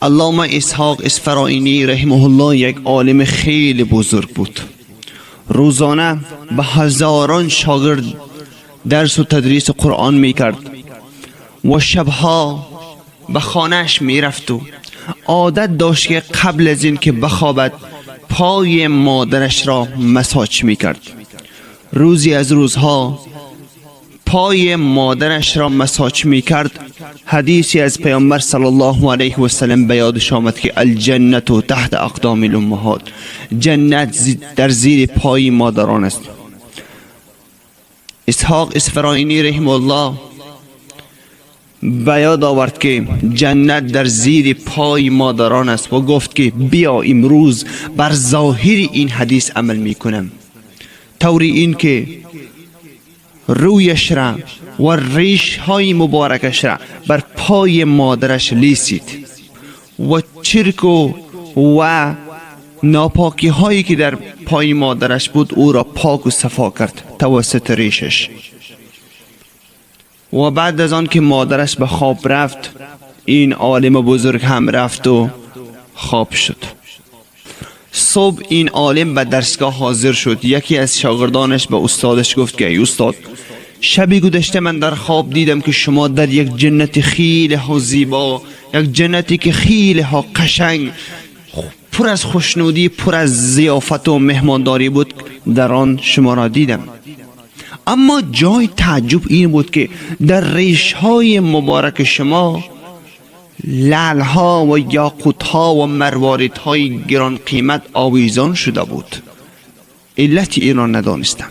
علامه اسحاق اصفرائینی رحمه الله یک عالم خیلی بزرگ بود. روزانه به هزاران شاگرد درس و تدریس قرآن میکرد و شبها به خانهش میرفت و عادت داشت که قبل از این که بخوابد پای مادرش را مساج میکرد. روزی از روزها پای مادرش را مساج میکرد. حدیثی از پیامبر صلی الله علیه و سلم به یادش آمد که الجنت تحت اقدام الامهات، جنت در زیر پای مادران است. اسحاق اصفرائینی رحمه الله به یاد آورد که جنت در زیر پای مادران است و گفت که بیا امروز بر ظاهر این حدیث عمل میکنم، طوری این که رویش را و ریش های مبارکش را بر پای مادرش لیسید و چرک و ناپاکی هایی که در پای مادرش بود او را پاک و صفا کرد توسط ریشش. و بعد از آن که مادرش به خواب رفت، این عالم بزرگ هم رفت و خواب شد. صبح این عالم به درسگاه حاضر شد. یکی از شاگردانش به استادش گفت که ای استاد، شبی گذشته من در خواب دیدم که شما در یک جنت خیلی ها زیبا، یک جنتی که خیلی ها قشنگ، پر از خوشنودی، پر از ضیافت و مهمانداری بود، در آن شما را دیدم. اما جای تعجب این بود که در ریش های مبارک شما لعل ها و یاقوت ها و مروارید های گران قیمت آویزان شده بود. علت این را ندانستم.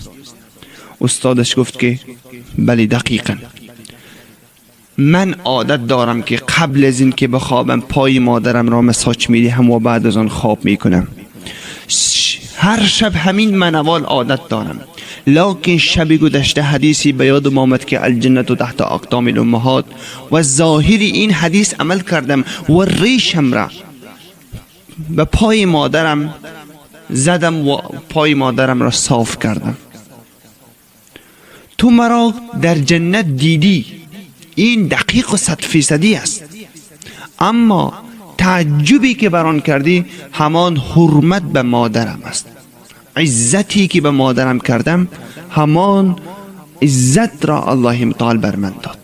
استادش گفت که بله دقیقا، من عادت دارم که قبل از این که بخوابم پای مادرم را مساج میدهم و بعد از آن خواب میکنم. هر شب همین منوال عادت دارم، لکن شبی گذشته حدیثی به یادم آمد که الجنت تحت اقدام الامهات و ظاهر این حدیث عمل کردم و ریشم را به پای مادرم زدم و پای مادرم را صاف کردم. تو مرا در جنت دیدی، این دقیق و 100% است، اما تعجبی که بران کردی همان حرمت به مادرم است. عزتی که به مادرم کردم همان عزت را الله متعال بر من داد.